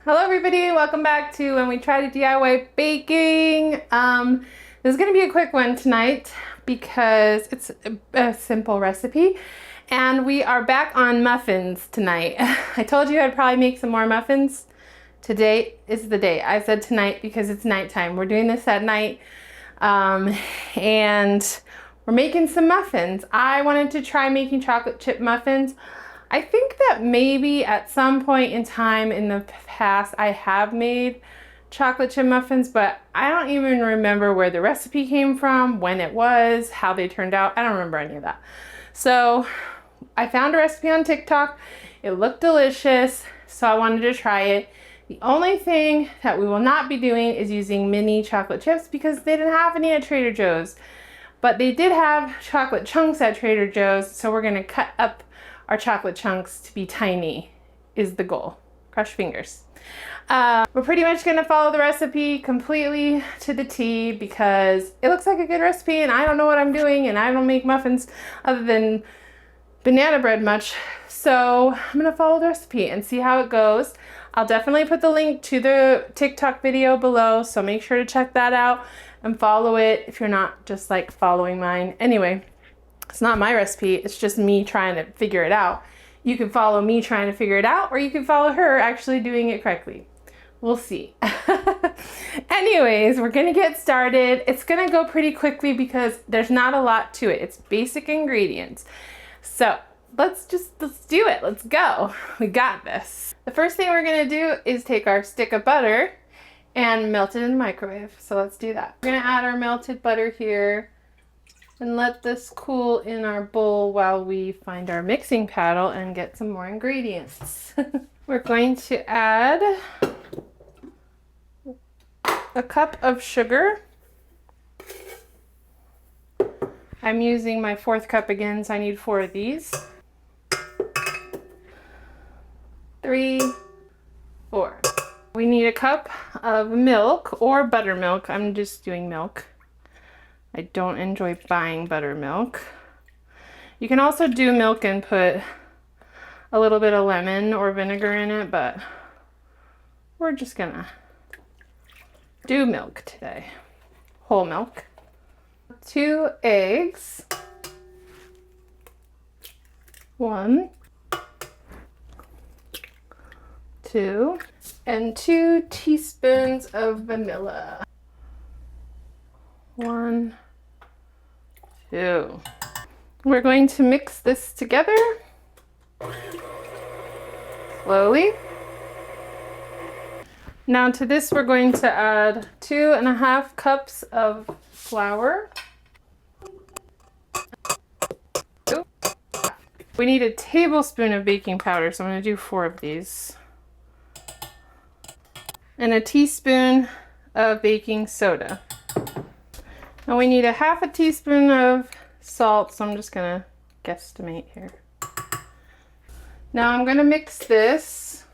Hello everybody, welcome back to When We Try to DIY Baking. This is going to be a quick one tonight because it's a simple recipe and we are back on muffins tonight. I told you I'd probably make some more muffins. Today is the day. I said tonight because it's nighttime. We're doing this at night and we're making some muffins. I wanted to try making chocolate chip muffins. I think that maybe at some point in time in the past I have made chocolate chip muffins, but I don't even remember where the recipe came from, when it was, how they turned out. I don't remember any of that. So I found a recipe on TikTok. It looked delicious, so I wanted to try it. The only thing that we will not be doing is using mini chocolate chips because they didn't have any at Trader Joe's. But they did have chocolate chunks at Trader Joe's, so we're gonna cut up our chocolate chunks to be tiny is the goal. Cross your fingers. We're pretty much gonna follow the recipe completely to the T because it looks like a good recipe and I don't know what I'm doing and I don't make muffins other than banana bread much. So I'm gonna follow the recipe and see how it goes. I'll definitely put the link to the TikTok video below, so make sure to check that out and follow it if you're not just like following mine. Anyway, it's not my recipe, it's just me trying to figure it out. You can follow me trying to figure it out, or you can follow her actually doing it correctly. We'll see. Anyways, we're gonna get started. It's gonna go pretty quickly because there's not a lot to it. It's basic ingredients. So let's do it. Let's go. We got this. The first thing we're gonna do is take our stick of butter and melt it in the microwave. So let's do that. We're gonna add our melted butter here and let this cool in our bowl while we find our mixing paddle and get some more ingredients. We're going to add a cup of sugar. I'm using my 4th cup again, so I need 4 of these. 3, 4. We need a cup of milk or buttermilk. I'm just doing milk. I don't enjoy buying buttermilk. You can also do milk and put a little bit of lemon or vinegar in it, but we're just gonna do milk today. Whole milk. 2 eggs. 1, 2, and 2 teaspoons of vanilla. 1, 2. We're going to mix this together slowly. Now to this we're going to add 2.5 cups of flour. We need a tablespoon of baking powder, so I'm going to do 4 of these. And a teaspoon of baking soda. Now we need a 1/2 teaspoon of salt, so I'm just gonna guesstimate here. Now I'm gonna mix this.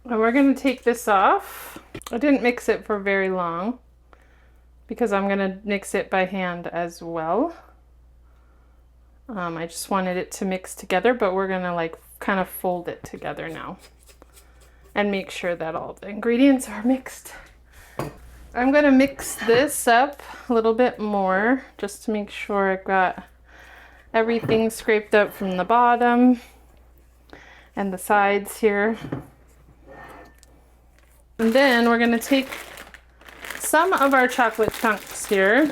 And we're gonna take this off. I didn't mix it for very long because I'm gonna mix it by hand as well. I just wanted it to mix together, but we're gonna like kind of fold it together now and make sure that all the ingredients are mixed. I'm gonna mix this up a little bit more just to make sure I've got everything scraped up from the bottom and the sides here. And then we're gonna take some of our chocolate chunks here.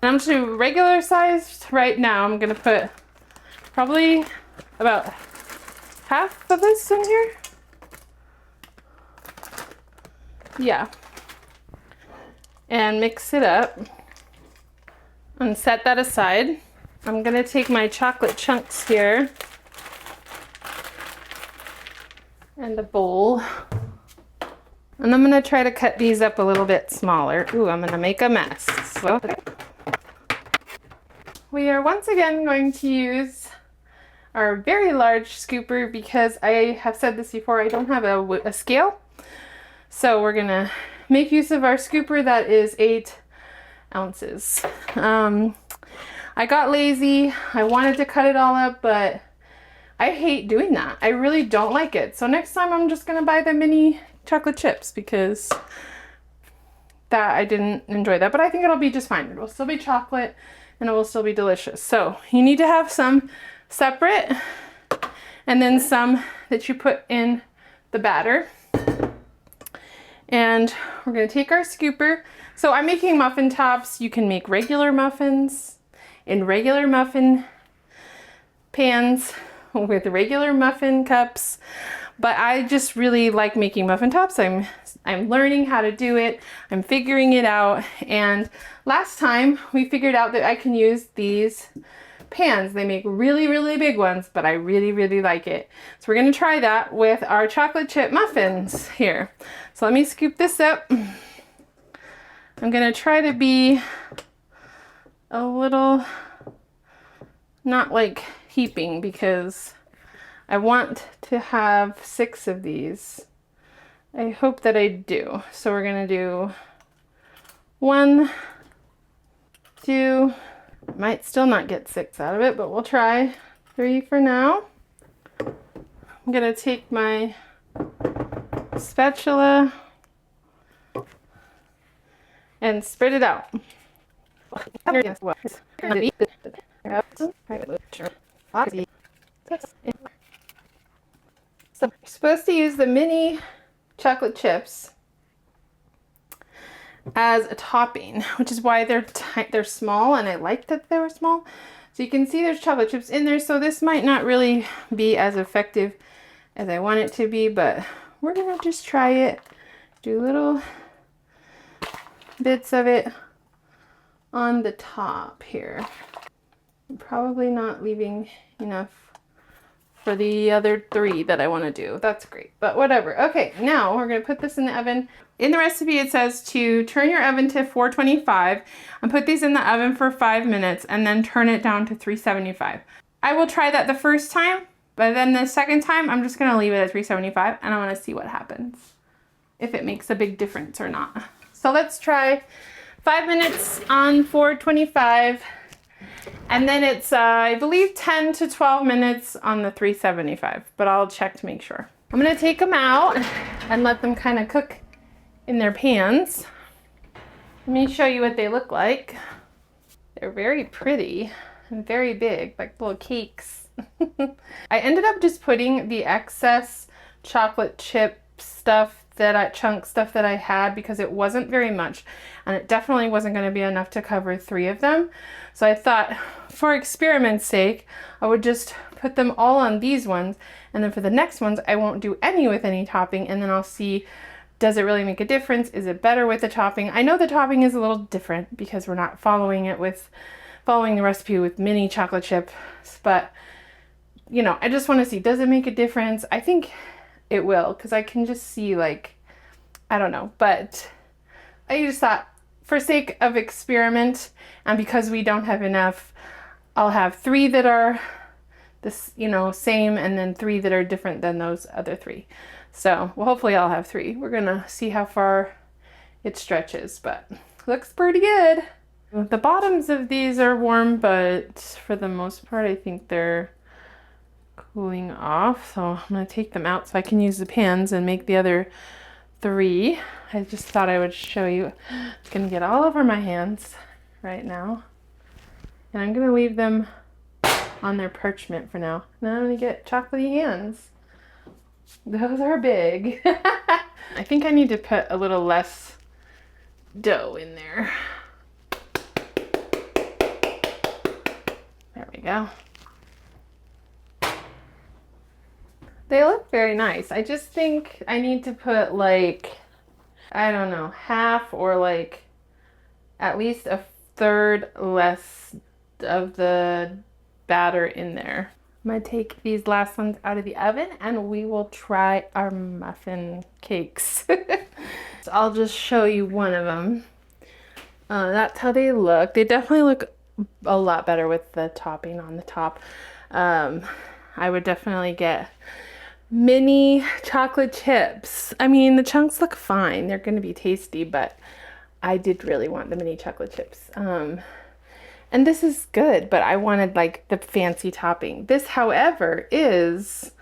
And I'm just doing regular sized right now. I'm gonna put probably about 1/2 of this in here. Yeah. And mix it up and set that aside. I'm gonna take my chocolate chunks here and a bowl. And I'm gonna try to cut these up a little bit smaller. Ooh, I'm gonna make a mess. So we are once again going to use our very large scooper because I have said this before, I don't have a scale. So we're gonna make use of our scooper that is 8 ounces. I got lazy. I wanted to cut it all up, but I hate doing that. I really don't like it. So next time I'm just gonna buy the mini chocolate chips because that I didn't enjoy that, but I think it'll be just fine. It will still be chocolate and it will still be delicious. So you need to have some separate and then some that you put in the batter. And we're gonna take our scooper. So I'm making muffin tops. You can make regular muffins in regular muffin pans with regular muffin cups, but I just really like making muffin tops. I'm learning how to do it. I'm figuring it out. And last time we figured out that I can use these pans. They make really, really big ones, but I really, really like it. So we're gonna try that with our chocolate chip muffins here. So let me scoop this up. I'm gonna try to be a little, not like heaping, because I want to have 6 of these. I hope that I do. So we're gonna do 1, 2, might still not get 6 out of it, but we'll try 3 for now. I'm gonna take my spatula and spread it out. So you're supposed to use the mini chocolate chips as a topping, which is why they're small, and I like that they were small. So you can see there's chocolate chips in there, so this might not really be as effective as I want it to be, but we're gonna just try it. Do little bits of it on the top here. I'm probably not leaving enough for the other 3 that I want to do. That's great, but whatever. Okay, now we're gonna put this in the oven. In the recipe it says to turn your oven to 425 and put these in the oven for 5 minutes and then turn it down to 375. I will try that the first time, but then the second time I'm just gonna leave it at 375 and I want to see what happens, if it makes a big difference or not. So let's try 5 minutes on 425. And then it's, I believe, 10 to 12 minutes on the 375, but I'll check to make sure. I'm gonna take them out and let them kind of cook in their pans. Let me show you what they look like. They're very pretty and very big, like little cakes. I ended up just putting the excess chocolate chip stuff chunk stuff that I had because it wasn't very much and it definitely wasn't going to be enough to cover 3 of them. So I thought for experiment's sake, I would just put them all on these ones, and then for the next ones, I won't do any with any topping, and then I'll see, does it really make a difference? Is it better with the topping? I know the topping is a little different because we're not following the recipe with mini chocolate chips, but you know, I just want to see, does it make a difference? I think it will, because I can just see, like, I don't know, but I just thought for sake of experiment, and because we don't have enough, I'll have 3 that are this, you know, same, and then 3 that are different than those other 3. So, well, hopefully I'll have 3. We're gonna see how far it stretches, but looks pretty good. The bottoms of these are warm, but for the most part, I think they're cooling off. So I'm gonna take them out so I can use the pans and make the other 3. I just thought I would show you. It's gonna get all over my hands right now. And I'm gonna leave them on their parchment for now. Now I'm gonna get chocolatey hands. Those are big. I think I need to put a little less dough in there. There we go. They look very nice. I just think I need to put, like, I don't know, half or like at least a third less of the batter in there. I'm gonna take these last ones out of the oven and we will try our muffin cakes. So I'll just show you one of them. That's how they look. They definitely look a lot better with the topping on the top. I would definitely get mini chocolate chips. I mean, the chunks look fine. They're going to be tasty, but I did really want the mini chocolate chips. And this is good, but I wanted like the fancy topping. This, however, is,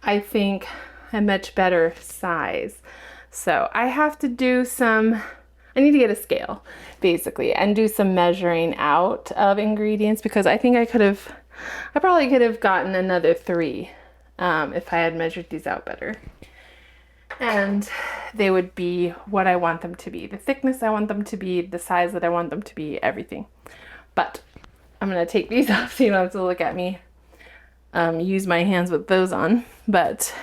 I think, a much better size. So I have to do some, I need to get a scale basically and do some measuring out of ingredients, because I think I probably could have gotten another 3 if I had measured these out better. And they would be what I want them to be. The thickness I want them to be, the size that I want them to be, everything. But I'm gonna take these off so you don't have to look at me use my hands with those on. But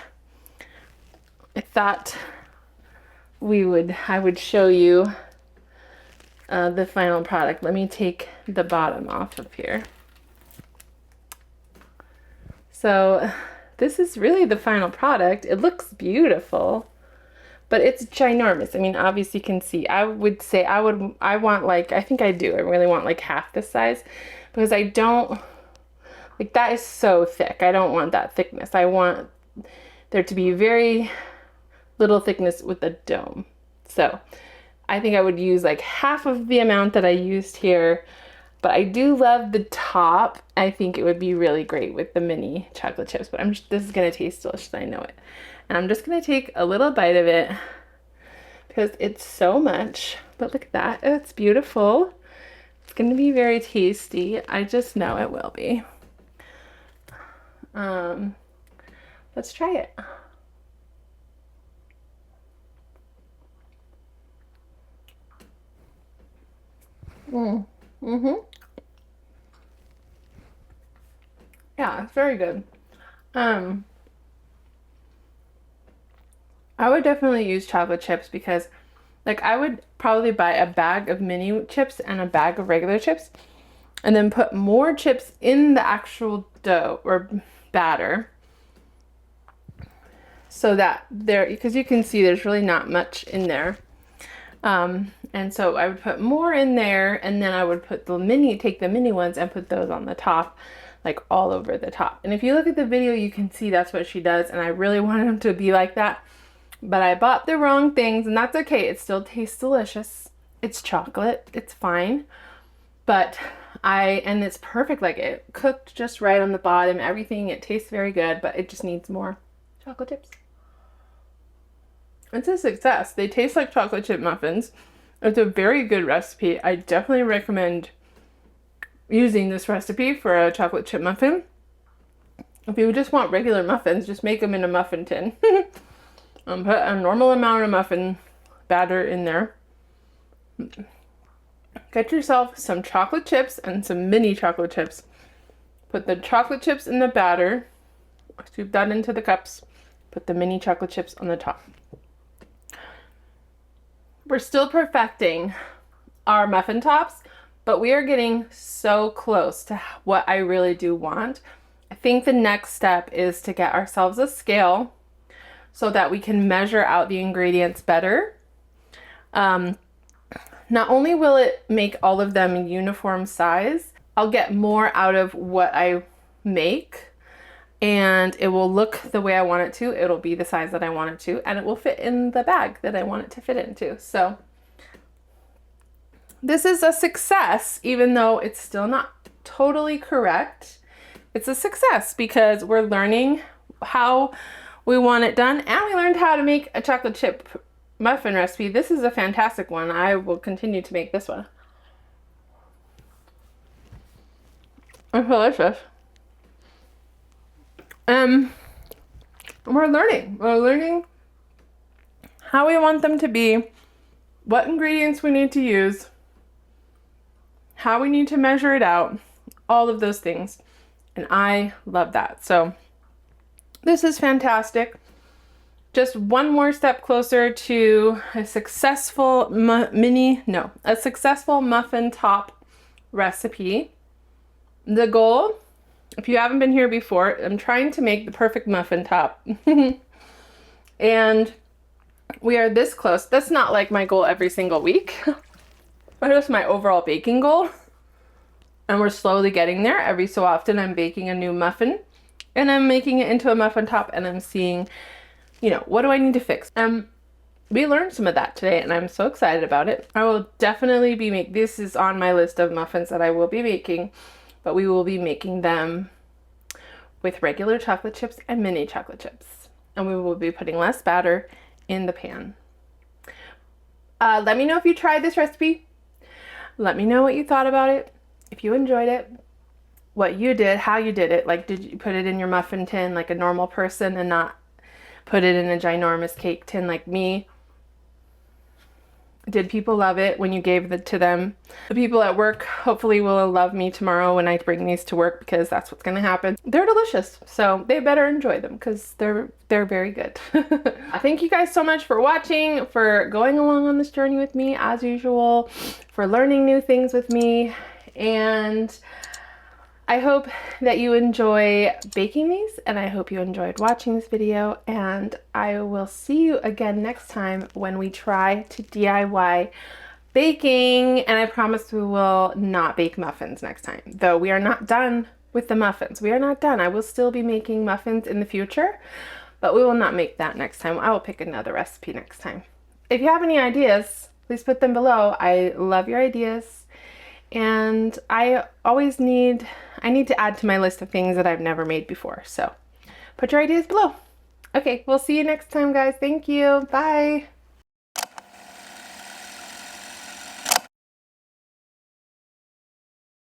I thought I would show you the final product. Let me take the bottom off of here. So this is really the final product. It looks beautiful, but it's ginormous. I mean, obviously you can see, I would say I want like, I think I do. I really want like half this size, because I don't, like that is so thick. I don't want that thickness. I want there to be very little thickness with the dome. So I think I would use like half of the amount that I used here. But I do love the top. I think it would be really great with the mini chocolate chips, but this is gonna taste delicious, I know it. And I'm just gonna take a little bite of it because it's so much. But look at that, oh, it's beautiful. It's gonna be very tasty. I just know it will be. Let's try it. Yeah, it's very good. I would definitely use chocolate chips, because like I would probably buy a bag of mini chips and a bag of regular chips and then put more chips in the actual dough or batter, so that because you can see there's really not much in there. And so I would put more in there, and then I would put take the mini ones and put those on the top, like all over the top. And if you look at the video, you can see that's what she does. And I really wanted them to be like that, but I bought the wrong things, and that's okay. It still tastes delicious. It's chocolate, it's fine. But and it's perfect. Like it cooked just right on the bottom, everything. It tastes very good, but it just needs more chocolate chips. It's a success. They taste like chocolate chip muffins. It's a very good recipe. I definitely recommend using this recipe for a chocolate chip muffin. If you just want regular muffins, just make them in a muffin tin. Put a normal amount of muffin batter in there. Get yourself some chocolate chips and some mini chocolate chips. Put the chocolate chips in the batter. Scoop that into the cups. Put the mini chocolate chips on the top. We're still perfecting our muffin tops, but we are getting so close to what I really do want. I think the next step is to get ourselves a scale so that we can measure out the ingredients better. Not only will it make all of them uniform size, I'll get more out of what I make, and it will look the way I want it to. It'll be the size that I want it to, and it will fit in the bag that I want it to fit into. So this is a success, even though it's still not totally correct. It's a success because we're learning how we want it done, and we learned how to make a chocolate chip muffin recipe. This is a fantastic one. I will continue to make this one. It's delicious. We're learning how we want them to be, what ingredients we need to use, how we need to measure it out, all of those things. And I love that. So this is fantastic. Just one more step closer to a successful a successful muffin top recipe. The goal, if you haven't been here before, I'm trying to make the perfect muffin top. And we are this close. That's not like my goal every single week, but it's my overall baking goal. And we're slowly getting there. Every so often I'm baking a new muffin and I'm making it into a muffin top, and I'm seeing, what do I need to fix? we learned some of that today, and I'm so excited about it. I will definitely be this is on my list of muffins that I will be making, but we will be making them with regular chocolate chips and mini chocolate chips. And we will be putting less batter in the pan. Let me know if you tried this recipe. Let me know what you thought about it, if you enjoyed it, what you did, how you did it. Like, did you put it in your muffin tin like a normal person and not put it in a ginormous cake tin like me? Did people love it when you gave it to them? The people at work hopefully will love me tomorrow when I bring these to work, because that's what's going to happen. They're delicious, so they better enjoy them because they're very good. Thank you guys so much for watching, for going along on this journey with me as usual, for learning new things with me, and I hope that you enjoy baking these, and I hope you enjoyed watching this video, and I will see you again next time when we try to DIY baking. And I promise we will not bake muffins next time, though we are not done with the muffins. We are not done. I will still be making muffins in the future, but we will not make that next time. I will pick another recipe next time. If you have any ideas, please put them below. I love your ideas, and I need to add to my list of things that I've never made before. So put your ideas below. Okay, we'll see you next time, guys. Thank you. Bye.